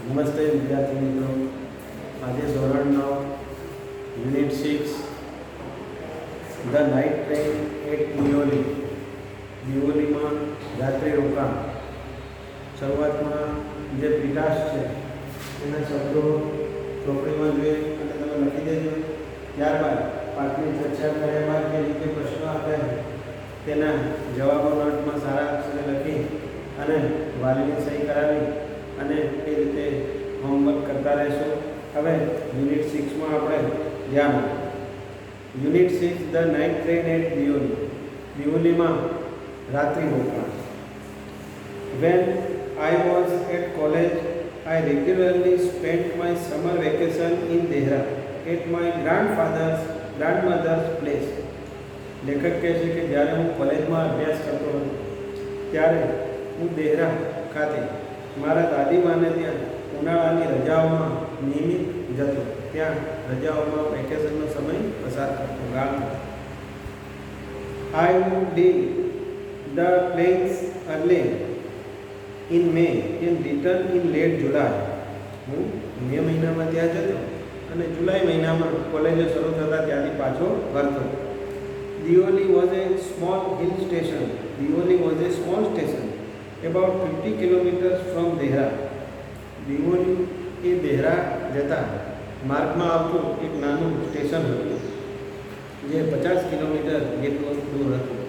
નમસ્તે વિદ્યાર્થી મિત્રો. આજે ધોરણ 9 unit 6 the night train at Deoli, દિયોલીમાં રાત્રિ રોકાણ. શરૂઆતમાં જે પીટાશ છે એના શબ્દો ચોપડીમાં જોઈએ અને તમે લખી દેજો. ત્યારબાદ પાઠની ચર્ચા કર્યા બાદ જે રીતે પ્રશ્નો આપ્યા તેના જવાબો નોટમાં સારા અક્ષરે લખી અને વાલીની સહી કરાવી અને એ રીતે હોમવર્ક કરતા રહેશું. હવે યુનિટ 6માં આપણે ધ્યાન unit 6 the night train at Deoli, દિયોલીમાં રાત્રિ રોકાણ. When I was at college I regularly spent my summer vacation in Dehra at my grandmother's place. લેખક કહે છે કે જ્યારે હું કોલેજમાં અભ્યાસ કરતો હતો ત્યારે હું દેહરા ખાતે મારા દાદીમાને ત્યાં ઉનાળાની રજાઓમાં નિયમિત જતો. ત્યાં રજાઓમાં વેકેશનનો સમય પસાર કરતો, ગાળતો. I would leave the plains early in May and return in late July. હું મે મહિનામાં ત્યાં જતો અને જુલાઈ મહિનામાં કોલેજો શરૂ થતાં ત્યાંથી પાછો વળતો. Dioli was a small hill station. Dioli was a small station about 50 kilometers from Dehra. દિયોલી એ દેહરા જતા માર્ગમાં આવતું એક નાનું સ્ટેશન હતું જે 50 કિલોમીટર જેટલું દૂર હતું.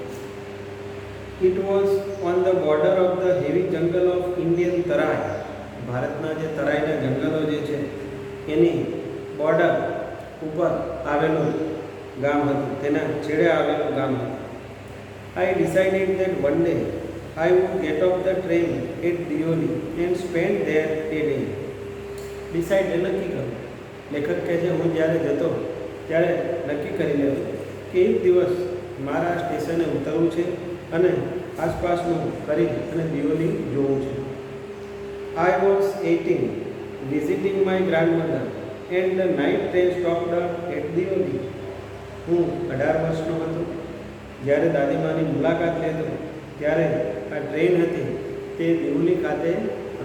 It was on the border of the heavy jungle of Indian Tarai. ભારતના જે તરાઈના જંગલો જે છે એની બોર્ડર ઉપર આવેલું ગામ હતું, તેના છેડે આવેલું ગામ હતું. I decided that one day I would get off the train at Dioli and spend there a day. Decide નક્કી કર્યું. લેખક કહે છે હું જ્યારે જતો ત્યારે નક્કી કરી લેતો કે એક દિવસ મારા સ્ટેશને ઉતરવું છે અને આસપાસનું ફરી અને દિયોલી જોવું છે. I was 18, visiting my grandmother and the night train stopped at Dioli. હું 18 વર્ષનો હતો જ્યારે દાદીમાની મુલાકાત લેતો ત્યારે આ ટ્રેન હતી તે દિયોલી ખાતે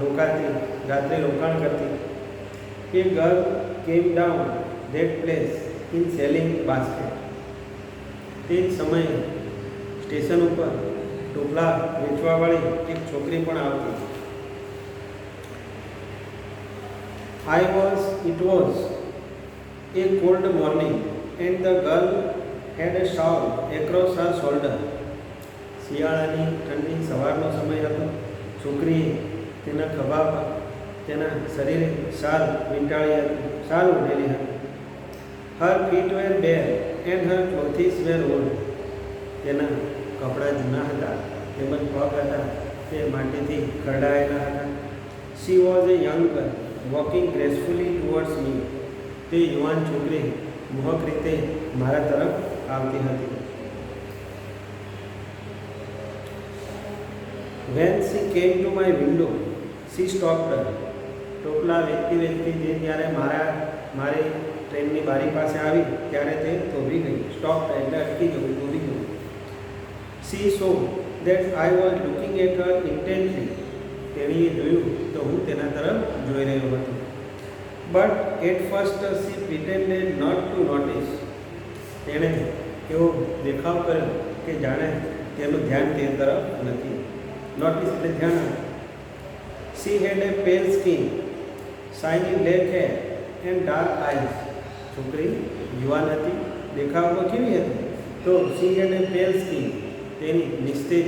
રોકાતી, રાત્રે રોકાણ કરતી. A girl came down that place in selling basket. તે જ સમયે સ્ટેશન ઉપર ટોપલા વેચવાવાળી એક છોકરી પણ આવતી. It was a cold morning and the girl had a shawl across her shoulder. શિયાળાની ઠંડી સવારનો સમય હતો. છોકરીએ તેના ખભા પર તેના શરીરે શાલ વીંટાળી હતી, શાલ ઓઢેલી હતી. Her feet were bare and her clothes were old. તેના કપડાં જૂના હતા તેમજ પગ હતા તે માટીથી ખરડાયેલા હતા. She was a young girl walking gracefully towards me. તે યુવાન છોકરી મોહક રીતે મારા તરફ આવતી હતી. When she came to my window, she stopped. ટોપલા વેચતી વેચતી જે ત્યારે મારી ટ્રેનની બારી પાસે આવી ત્યારે તે થોભી ગઈ. સ્ટોપ એટલે અટકી જવું, થોભી ગયું. She saw that I was looking at her intently. તેણીએ જોયું તો હું તેના તરફ જોઈ રહ્યો હતો. But at first she pretended not to notice. તેણે એવો દેખાવ કર્યો કે જાણે તેનું ધ્યાન તે તરફ નથી. નોટિસ એટલે ધ્યાન. She had a pale skin, shiny black hair and dark eyes. છોકરી યુવાન હતી, દેખાવમાં કેવી હતી? તો she had a pale skin. તેની નિસ્તેજ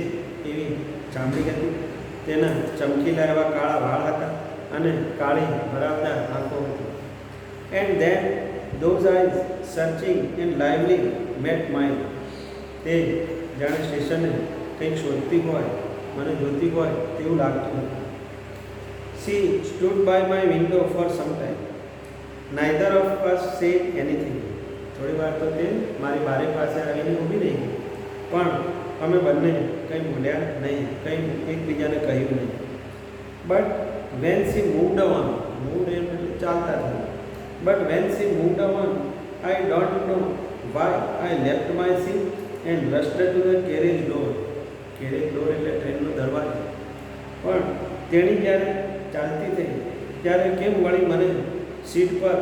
એવી ચામડી હતી, તેના ચમકીલા એવા કાળા વાળ હતા અને કાળી ભરાવદાર આંખો હતી. And then those eyes searching and lively met mine. તે જાણે સ્ટેશને કંઈક શોધતી હોય, મને જોતી હોય તેવું લાગતું હતું. She stood by my window for some time. Neither of us said anything. થોડી વાર તો તે મારી બારી પાસે આવીને ઊભી રહી, પણ અમે બંને કંઈ બોલ્યા નહીં, કંઈ એકબીજાને કહ્યું નહીં. But when she moved on, moved એટલે ચાલતા થયું. But when she moved on, I don't know why I left my seat and rushed to the carriage door. Carriage door એટલે ટ્રેનનો દરવાજો. પણ તેણી જ્યારે ચાલતી થઈ ત્યારે કેમ વળી મને સીટ પર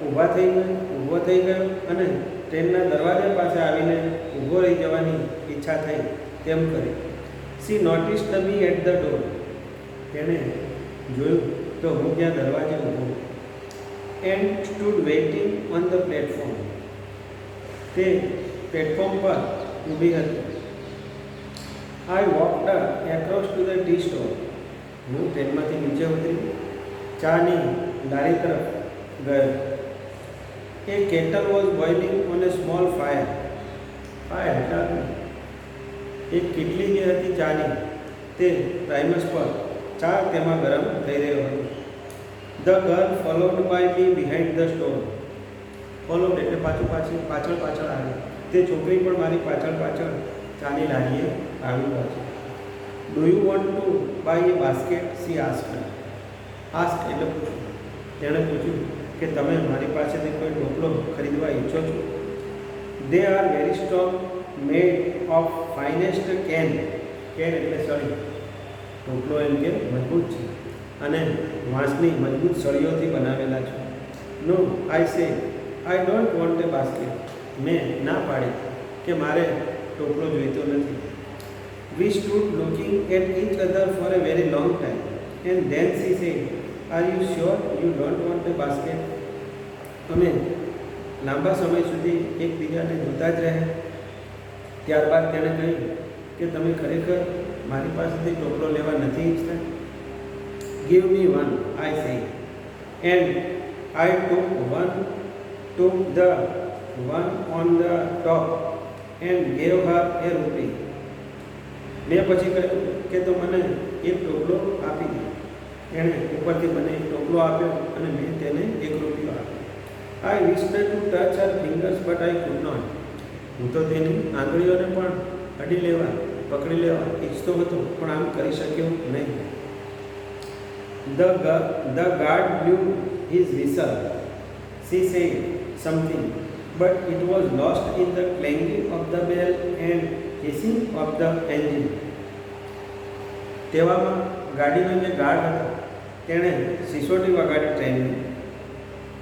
ઊભો થઈ ગયો અને ટ્રેનના દરવાજા પાસે આવીને ઊભો રહી જવાની ઈચ્છા થઈ તેમ કરી. She noticed me at the door. તેણે જોયું તો હું ત્યાં દરવાજે ઊભો and stood waiting on the platform. તે પ્લેટફોર્મ પર ઊભી હતી. I walked across to the tea store. હું ટ્રેનમાંથી નીચે ઉતરી ચાની લારી તરફ ગયો. A kettle was boiling on a small fire. એક કેટલી જે હતી ચાની તે પ્રાઇમસ પર ચા તેમાં ગરમ થઈ રહ્યો હતો. The girl followed by me behind the store. Followed એટલે પાછળ આવી. તે છોકરી પણ મારી પાછળ ચાની લારીએ આવી પાછી. Do you want to buy a basket? She asked. Ask એટલે પૂછ્યું. તેણે પૂછ્યું કે તમે મારી પાસેથી કોઈ ટોપલો ખરીદવા ઈચ્છો છો? They are very strong, made of finest can. Can એટલે સળી. ટોપલો એમ કે મજબૂત છે અને વાંસની મજબૂત સળીઓથી બનાવેલા છે. No, I say I don't want a basket. મેં ના પાડી કે મારે ટોપલો જોઈતો નથી. We stood looking at each other for a very long time and then she said, are you sure you don't want a basket? અમે લાંબા સમય સુધી એકબીજાને જોતા જ રહ્યા. ત્યારબાદ તેણે કહ્યું કે તમે ખરેખર મારી પાસેથી ટોપલો લેવા નથી ઈચ્છતા? Give me one, I say. And I took the one on the top and gave her a rupee. મેં પછી કહ્યું કે તો મને એક ટોપલો આપી દે. એણે ઉપરથી મને એક ટોપલો આપ્યો અને મેં તેને ₹1 આપ્યો. I wished to touch her fingers but I could not. હું તો તેની આંગળીઓને પણ પકડી લેવા ઈચ્છતો હતો પણ આમ કરી શક્યો નહીં. The guard blew his whistle. She said something but it was lost in the clanging of the bell and hissing of the engine. તેવામાં ગાડીનો જે ગાર્ડ હતો તેણે સિસોટી વગાડી ટ્રેનની.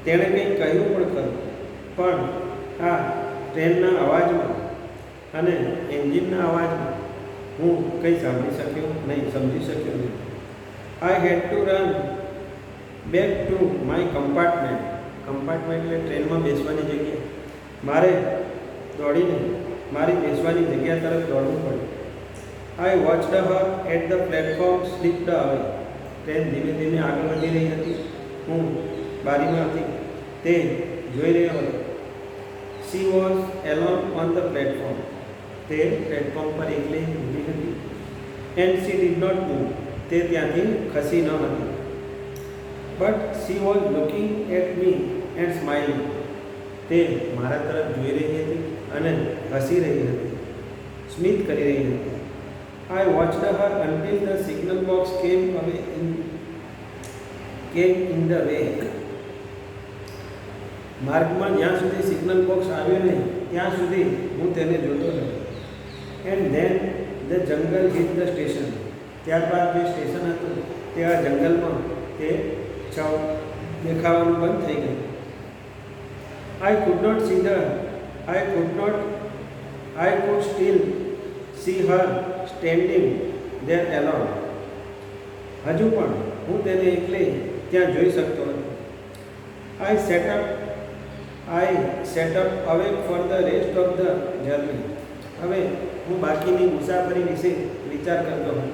તેણે કંઈક કહ્યું પણ ખરું, પણ આ ટ્રેનના અવાજમાં અને એન્જિનના અવાજમાં હું કંઈ સમજી શક્યો નહીં. I had to run back to my compartment. Compartment એટલે ટ્રેનમાં બેસવાની જગ્યા. મારે દોડીને મારી બેસવાની જગ્યા તરફ દોડવું પડ્યું. I watched her at the platform slipped away. Train ધીમે ધીમે આગળ વધી રહી હતી. હું બારીમાંથી તે જોઈ રહ્યો હતો. She was alone on the platform. તે પ્લેટફોર્મ પર એકલી ઊભી હતી. And she did not move. તે ત્યાંથી ખસી ન હતી. But she was looking at me and smiling. તે મારા તરફ જોઈ રહી હતી અને હસી રહી હતી, સ્મિત કરી રહી હતી. I watched her until the signal box came in the way. માર્ગમાં જ્યાં સુધી સિગ્નલ બોક્સ આવ્યું નહીં ત્યાં સુધી હું તેને જોતો રહ્યો. And then the jungle hit the station. ત્યારબાદ જે સ્ટેશન હતું તે આ જંગલમાં તે દેખાવાનું બંધ થઈ ગયું. I could still see her standing there alone. હજુ પણ હું તેને એકલી ત્યાં જોઈ શકતો હતો. I set up awake for the rest of the journey. હવે હું બાકીની મુસાફરી વિશે વિચાર કરતો હતો.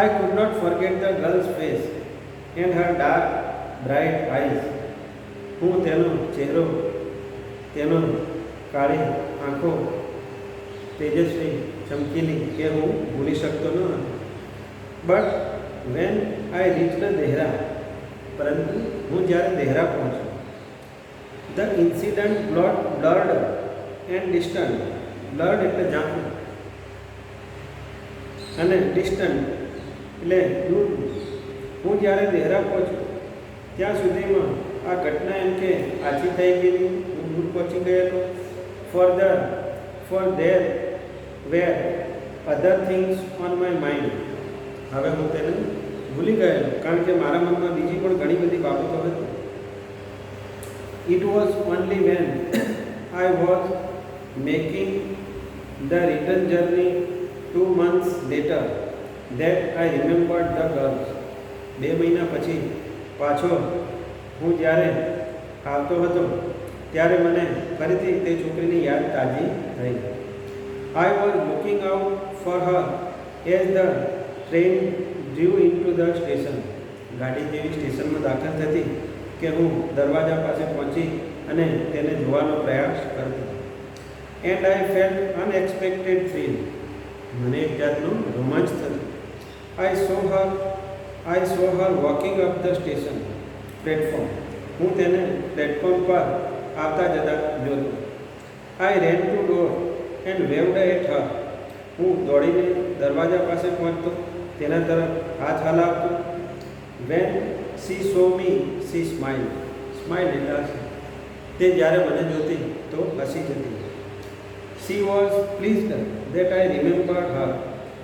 I could not forget the girl's face and her dark bright eyes. હું તેનો ચહેરો, તેનો કાળી આંખો તેજસ્વી ચમકીલી કે હું ભૂલી શકતો ન હતો. But when I reached Dehra. પરંતુ હું જ્યારે દેહરા પહોંચ્યો, the incident blurred and distant. Blurred એટલે ઝાંખું અને ડિસ્ટન્ટ એટલે દૂર. હું જ્યારે દેહરા પહોંચ્યો ત્યાં સુધીમાં આ ઘટના એમ કે આછી થઈ ગયેલી. હું દૂર પહોંચી ગયેલો. Four there were other things on my mind. હવે હું તેને ભૂલી ગયેલો, કારણ કે મારા મનમાં બીજી પણ ઘણી બધી બાબતો હતી. It was only van I was making the return journey 2 months later that I remembered the girls. 2 મહિના પછી પાછો હું જ્યારે આવતો હતો ત્યારે મને ફરીથી તે છોકરીની યાદ તાજી થઈ. I was looking out for her as the train drew into the station. ગાડી જેવી સ્ટેશનમાં દાખલ થતી કે હું દરવાજા પાસે પહોંચી અને તેને જોવાનો પ્રયાસ કરતો. And I felt unexpected thrill. મને એક જાતનું રોમાંચ થતું. I saw her walking up the station platform. હું તેને પ્લેટફોર્મ પર આવતા જતા જોતો. I ran to door and waved at her. હું દોડીને દરવાજા પાસે પહોંચતો, તેના તરફ હાથ હલાવતો. When she saw me, she smiled. Smile એટલે હસી. તે જ્યારે મને જોતી તો હસી જતી. She was pleased that I remembered her.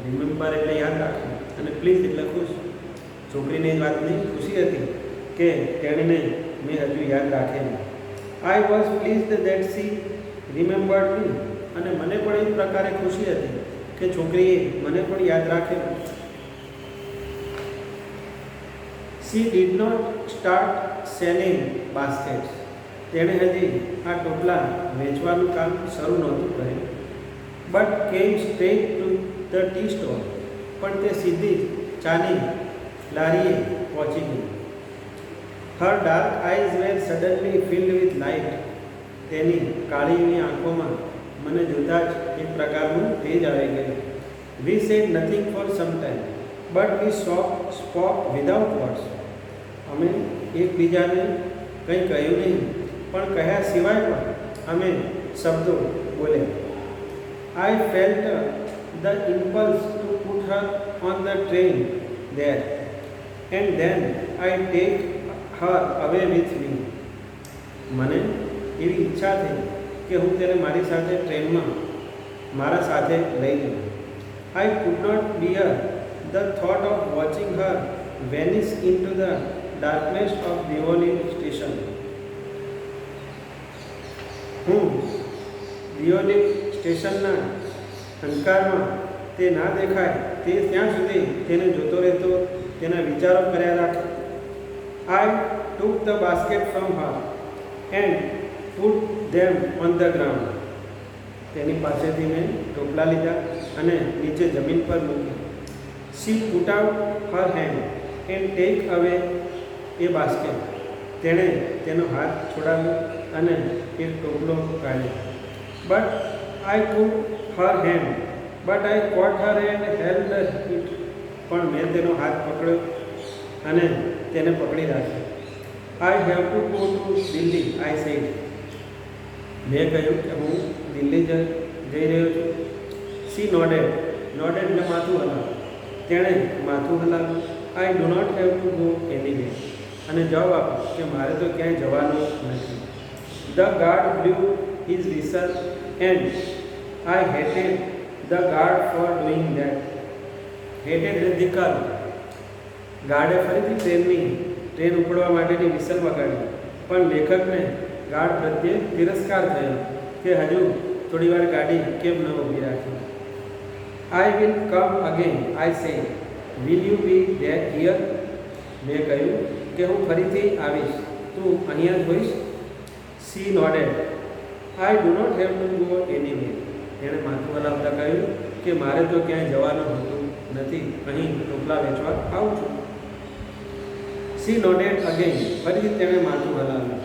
Remember એટલે યાદ રાખવું અને pleased એટલે ખુશ. છોકરીની વાતની ખુશી હતી કે તેણીને મેં હજુ યાદ રાખેલી. I was pleased that she remembered me. અને મને પણ એ પ્રકારે ખુશી હતી કે છોકરીએ મને પણ યાદ રાખેલું. She did not start selling baskets. તેણે હજી આ ટોપલા વેચવાનું કામ શરૂ નહોતું કર્યું. But came straight to the tea store. પણ તે સીધી જ ચાની લારીએ પહોંચી ગઈ. Her dark eyes were suddenly filled with light. તેની કાળીની આંખોમાં મને જોતાં જ એક પ્રકારનું તેજ આવી ગયું. We said nothing for some time but we spoke without words. અમે એકબીજાને કંઈ કહ્યું નહીં, પણ કહ્યા સિવાય પણ અમે શબ્દો બોલ્યા. આઈ felt the impulse two put Har on the train there and then I take her away with me. મને એવી ઈચ્છા થઈ કે હું તેને મારી સાથે ટ્રેનમાં મારા સાથે લઈ જઉં. I could not bear the thought of watching her vanish into the darkness of Deoli station. હું દિયોલી સ્ટેશનના અંધકારમાં તે ના દેખાય તે ત્યાં સુધી તેને જોતો રહેતો, તેના વિચારો કર્યા રાખે. I took the basket from her and put them on the ground. તેની પાસેથી મેં ટોપલા લીધા અને નીચે જમીન પર મૂકી. She put out her hand and take away a basket. તેણે તેનો હાથ છોડાવ્યો અને એક ટોપલો કાઢ્યો. But I put her hand but I caught her and held it. પણ મેં તેનો હાથ પકડ્યો અને તેને પકડી રાખ્યો. I have to go to Delhi, I said. મેં કહ્યું કે હું દિલ્હી જઈ રહ્યો છું. She nodded. Nodded એટલે માથું હલાવ્યું. તેણે માથું હલાવ્યું. I do not have to go anywhere. અને જવાબ આપ્યો કે મારે તો ક્યાંય જવાનું નથી. The guard blew his whistle and I hated the guard for doing that. Hated એટલે ધિક્કાર. ગાર્ડે ફરીથી ટ્રેન ઉપડવા માટેની વિસલ વગાડી, પણ લેખકને ગાર્ડ પ્રત્યે તિરસ્કાર થયો કે હજુ થોડી વાર ગાડી કેમ ન ઊભી રાખી. I will come again, I say. Will you be there here? મેં કહ્યું કે હું ફરીથી આવીશ, તું અહીંયા જ હોઈશ. She nodded. I do not have to go anywhere. તેણે માથું હલાવતા કહ્યું કે મારે તો ક્યાંય જવાનું હોતું નથી, અહીં ટોપલા વેચવા આવું છું. She nodded again. ફરીથી તેણે માથું હલાવ્યું.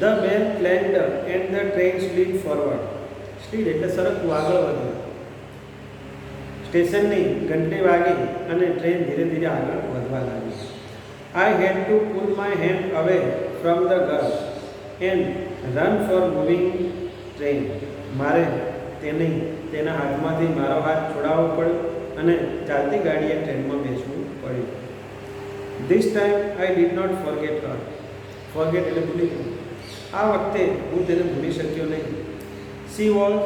The bell clanged and the train slid forward. Slid એટલે સરકવું, આગળ વધ્યું. સ્ટેશનની ઘંટી વાગી અને ટ્રેન ધીરે ધીરે આગળ વધવા લાગી. I had to pull my hand away from the girl and run for moving train. મારે તેના હાથમાંથી મારો હાથ છોડાવવો પડ્યો અને ચાલતી ગાડીએ ટ્રેનમાં બેસવું પડ્યું. This time I did not forget her. Forget એટલે ભૂલી ગયો. આ વખતે હું તેને ભૂલી શક્યો નહીં. She was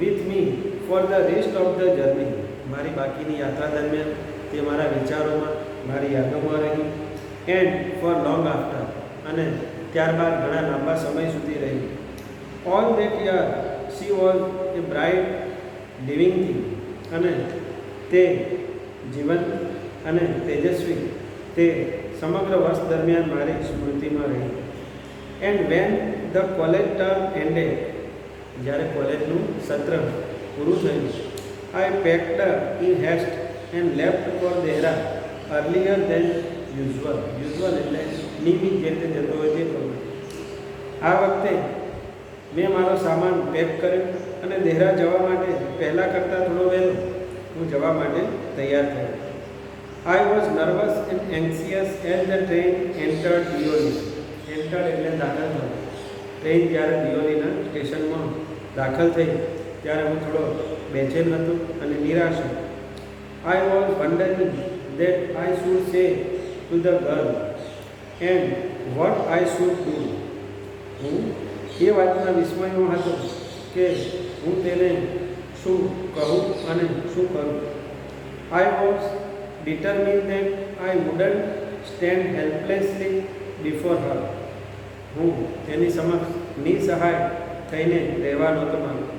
with me for the rest of the journey. મારી બાકીની યાત્રા દરમિયાન તે તે મારા વિચારોમાં, મારી યાદોમાં રહી. એન્ડ ફોર લોંગ આફ્ટર, અને ત્યારબાદ ઘણા લાંબા સમય સુધી રહી. All that year she was a bright living thing, અને તે જીવંત અને તેજસ્વી તે સમગ્ર વર્ષ દરમિયાન મારી સ્મૃતિમાં રહી. And when the college term ended, જ્યારે કોલેજનું સત્ર પૂરું થયું, I packed in haste and left for Dehra earlier than usual. Usual એટલે નિયમિત જે રીતે જતો હોય તે પ્રમાણે. આ વખતે મેં મારો સામાન પેક કર્યો અને દેહરા જવા માટે પહેલાં કરતાં થોડો વહેલો હું જવા માટે તૈયાર થયો. I was nervous and anxious as the train entered Deoli. Entered એટલે દાખલ થયો. ટ્રેન જ્યારે દિયોલીના સ્ટેશનમાં દાખલ થઈ ત્યારે હું થોડો બેચેન હતો અને નિરાશ હતો. I was wondering that I should સે to the girl and what I should do. હું એ વાતના વિસ્મયમાં હતો કે હું તેને શું કહું અને શું કરું. I was determined that I wouldn't stand helplessly before her. હું તેની સમક્ષ નિસહાય થઈને રહેવા નહોતો માંગતો.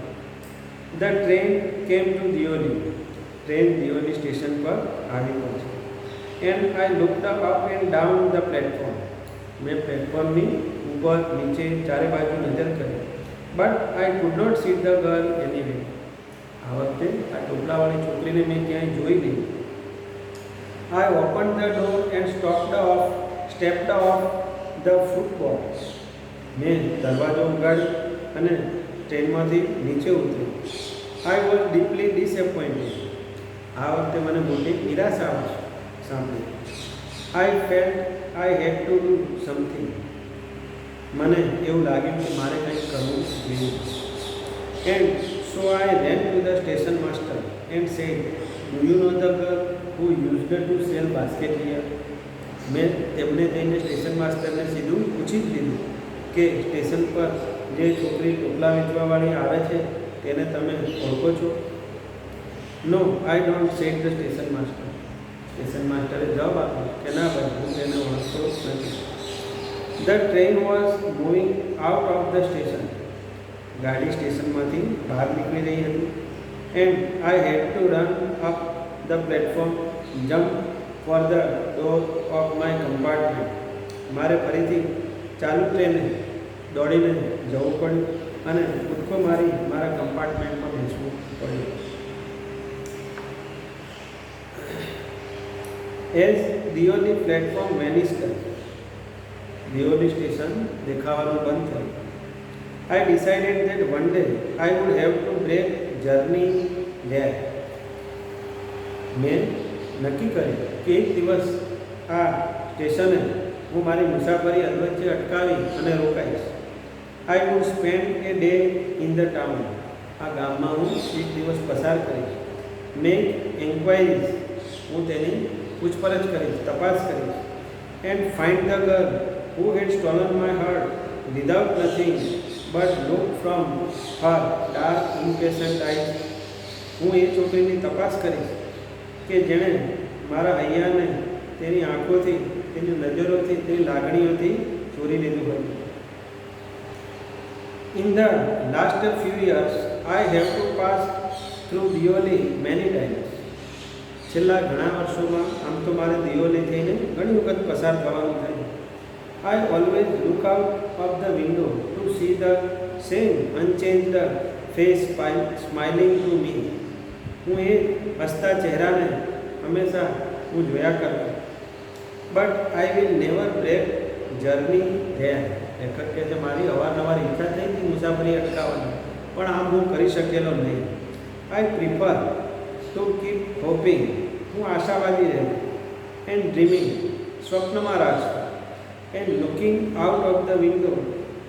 The train came to Deoli. Train Deoli station પર આવી પહોંચી. And I looked up and down the platform. મેં પ્લેટફોર્મની ઉપર નીચે ચારે બાજુ નજર કરી. But I could not see the girl anyway. આ વખતે આ ટોપલાવાળી છોકરીને મેં ક્યાંય જોઈ નહીં. I open the door and stepped off the football. મેં દરવાજો ઉગાડ્યો અને ટ્રેનમાંથી નીચે ઉતર્યો. I was deeply disappointed. આ વખતે મને મોટી નિરાશા સાંભળી. I felt I had to do something. મને એવું લાગ્યું કે મારે કંઈક કરવું જોઈએ. And so I ran to the station master and said, do you know the girl who used to sell basket here. મેં તેમને જઈને સ્ટેશન માસ્ટરને સીધું પૂછી જ લીધું કે સ્ટેશન પર જે છોકરી ટોપલા વેચવાવાળી આવે છે તેને તમે ઓળખો છો? No I don't said the station master. Station માસ્ટરે જવાબ આપ્યો કે ના ભાઈ, હું તેને ઓળખતો નથી. The train was moving out of the station. ગાડી સ્ટેશનમાંથી બહાર નીકળી રહી હતી. And I had to run up the platform, jump for the door of my compartment. મારે ફરીથી ચાલુ ટ્રેને દોડીને જવું પડ્યું અને કૂદકો મારી મારા કમ્પાર્ટમેન્ટમાં બેસવું પડ્યું. As Deoli platform vanished. Deoli station દેખાવાનું બંધ થયું. I decided that one day I would have to break journey there. મેં નક્કી કર્યું કે એક દિવસ આ સ્ટેશને હું મારી મુસાફરી અધવચ્ચે અટકાવી અને રોકાઈશ. I would spend a day in the town. આ ગામમાં હું એક દિવસ પસાર કરીશ. Make enquiries. હું તેની પૂછપરછ કરીશ, તપાસ કરીશ. And find the girl who had stolen my heart without nothing but look from her dark impatient eyes. હું એ છોકરીની તપાસ કરીશ કે જેણે મારા હૈયાને તેની આંખોથી, તેની નજરોથી, તેની લાગણીઓથી ચોરી લીધું હતું. In the last few years I have to pass through Deoli many times. છેલ્લા ઘણા વર્ષોમાં આમ તો મારે દિયોલી થઈને ઘણી વખત પસાર થવાનું થયું. I always look out of the window to see the same unchanged face smiling to me. હું એ હસતા ચહેરાને હંમેશા હું જોયા કરતો. But I will never break journey there. લેખક કહે છે, મારી અવારનવાર ઈચ્છા થઈ હતી મુસાફરી અટકાવવાની, પણ આમ હું કરી શકેલો નહીં. I prefer to keep hoping. હું આશાવાદી રહું. And dreaming. સ્વપ્નમાં રાખતો. And looking out of the window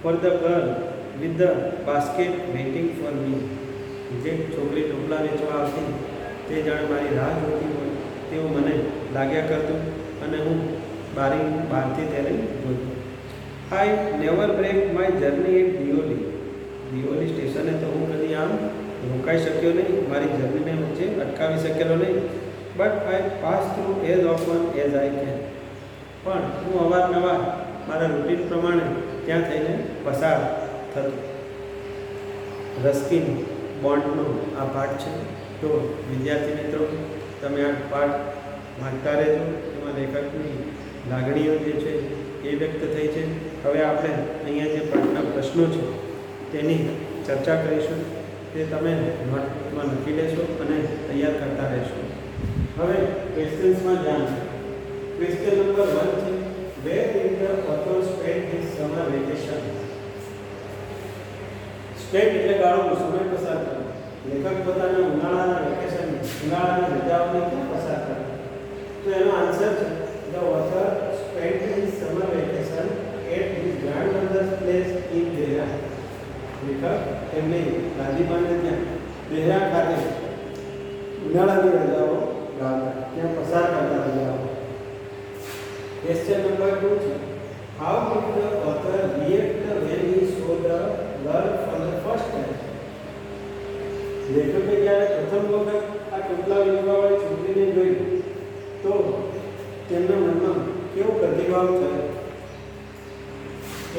for the girl with the basket waiting for me. જે છોકરી ટોપલા વેચવા આવતી તે જાણે મારી રાહ જોતી હોય તેવું મને લાગ્યા કરતું અને હું બહારથી તેને જોતો. I never break my journey at Deoli. Deoli સ્ટેશને તો હું કદી આમ રોકાઈ શક્યો નહીં, મારી જર્નીને વચ્ચે અટકાવી શકેલો નહીં. But I pass through as often as I can. પણ હું અવારનવાર મારા રૂટીન પ્રમાણે ત્યાં થઈને પસાર થતો. રસ્કિન બોન્ડનો આ પાઠ છે. તો વિદ્યાર્થી મિત્રો, તમે આ પાઠ વાંચતા રહેજો. એમાં લેખકની લાગણીઓ જે છે એ વ્યક્ત થઈ છે. હવે આપણે અહીંયા જે પાઠના પ્રશ્નો છે તેની ચર્ચા કરીશું. તે તમે નોટમાં લખી લેશો અને તૈયાર કરતા રહેશો. હવે ક્વેશ્ચન્સમાં ધ્યાન. ક્વેશ્ચન નંબર 1 છે, where did the author spend his summer vacation? Spend એટલે ગાળો, સમય પસાર કરવો. લેખક પોતાના ઉનાળાના વેકેશન, ઉનાળાની રજાઓને ક્યાં પસાર કરે? તો એનો આન્સર છે, the author spend his summer vacation at his grandmother's place in Dehra. લેખક તેમની દાદીમાને ત્યાં દેહરા ખાતે ઉનાળાની રજાઓ ગાળતા, ત્યાં પસાર કરતા રજાઓ. ક્વેશ્ચન નંબર 2 છે, how did the author react when he saw the girl for the first time? લેખકે જ્યારે પ્રથમ વખત આ ટોપલા વીણવાવાળી છોકરીને જોઈ તો તેમના મનમાં કેવો પ્રતિભાવ થયો?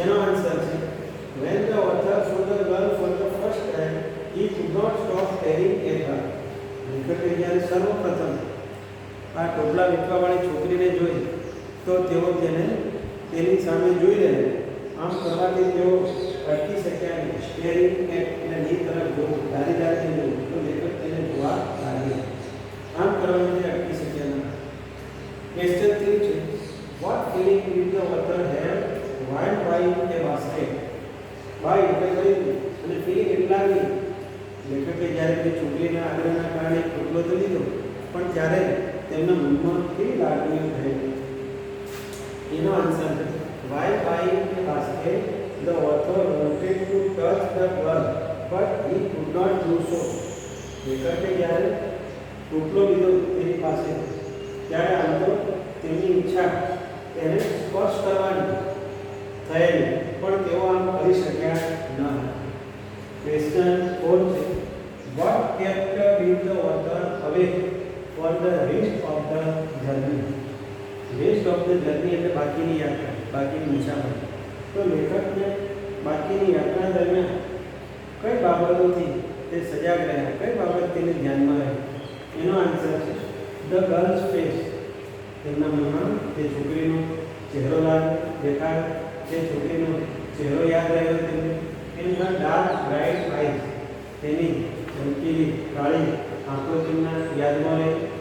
એનો આન્સર છે, when the author saw the girl for the first time, he could not stop staring at her. લેખકે જ્યારે સર્વપ્રથમ આ ટોપલા વીણવાવાળી છોકરીને જોઈ તો તેઓ તેની સામે જોઈ રહ્યા. આમ કરવાથી તેઓ અટકી શક્યા નહીં. સ્ટેરિંગ એટ એટલે ની તરફ જોવું, ધારી જોવું. તો લેખક તેને જોવા લાગ્યા. આમ કરવાથી તે અટકી શક્યા નહીં. ક્વેશ્ચન 3 છે, what feeling did the author have while buying a basket? Buy એટલે ખરીદવું અને ફીલિંગ એટલા નહીં. લેખકે જ્યારે તે છોકરીના આગ્રહના કારણે ટોપલો તો લીધો, પણ ત્યારે તેમના મનમાં કેવી લાગણીઓ થઈ? એનો આન્સર છે, while buying a basket, the author wanted to touch the girl, but he could not do so. લેખકે જ્યારે ટોપલો લીધો તેની પાસે, ત્યારે આમ તો તેમની ઈચ્છા તેને સ્પર્શ કરવાની થયેલી, પણ તેઓ આમ કરી શક્યા ન. ક્વેશ્ચન 4 છે, what kept did the author away for the rest of the journey? Rest of the journey એટલે બાકીની યાત્રા, બાકીની મુસાફરી. તો લેખકને બાકીની યાત્રા દરમિયાન કઈ બાબતોથી તે સજાગ રહ્યા, કઈ બાબત તેને ધ્યાનમાં રહી? એનો આન્સર છે, ધ ગર્લ્સ ફેસ. તેમના મનમાં તે છોકરીનો ચહેરો દેખાય, તે છોકરીનો ચહેરો યાદ રહ્યો તેમને. And her dark bright eyes, તેની ચમકીલી કાળી આંખો તેમના યાદમાં રહી.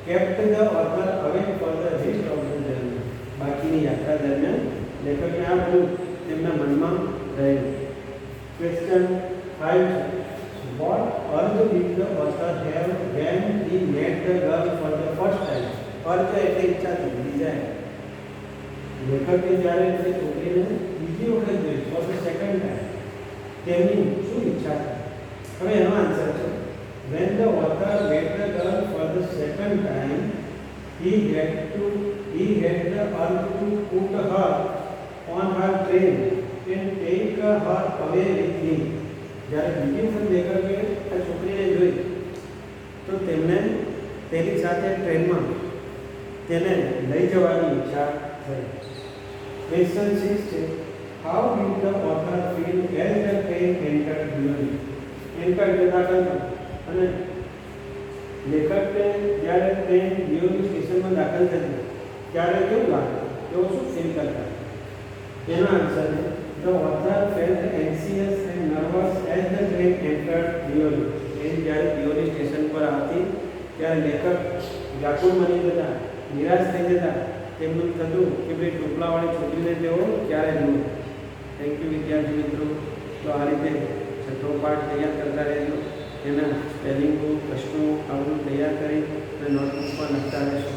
kept the author away for the rest of the journey. બાકીની યાત્રા દરમિયાન લેખકને આ બધું તેમના મનમાં રહેલું. ક્વેશ્ચન 5 છે, what urge did the author have when he met the girl for the first time? અર્થ એટલે ઈચ્છા થઈ, ડિઝાયર. લેખકે જ્યારે તે છોકરીને બીજી વખત જોઈ, ફોર ધ સેકન્ડ ટાઈમ, તેમની શું ઈચ્છા થઈ? હવે એનો આન્સર છે, when the author met the girl for the second time, he had the urge to put her on her train and take her away with him. જ્યારે બીજી વખત લેખકે આ છોકરીને જોઈ તો તેમને તેની સાથે ટ્રેનમાં તેને લઈ જવાની ઈચ્છા થઈ. ક્વેશ્ચન 6 છે, how did the author feel as the train entered Dubai? Enter દાખલ અને લેખકને જ્યારે ટ્રેન દિયોની સ્ટેશનમાં દાખલ થતી ત્યારે કેવું લાગે, તેઓ શું ફીલ કરતા? એનો આન્સર છે, the author felt anxious and nervous as the train entered Deoli. Train જ્યારે દિયોની સ્ટેશન પર આવતી ત્યારે લેખક વ્યાકુળ બની જતા, નિરાશ થઈ જતા. તેમનું થતું કે ભાઈ ટોપલાવાળી છોકરીને તેઓ ક્યારે જુએ. થેન્ક યુ વિદ્યાર્થી મિત્રો. તો આ રીતે છઠ્ઠો પાઠ તૈયાર કરતા રહેજો. એના સ્પેલિંગો, પ્રશ્નો આ બધું તૈયાર કરી અને નોટબુકમાં લખતા રહેશો.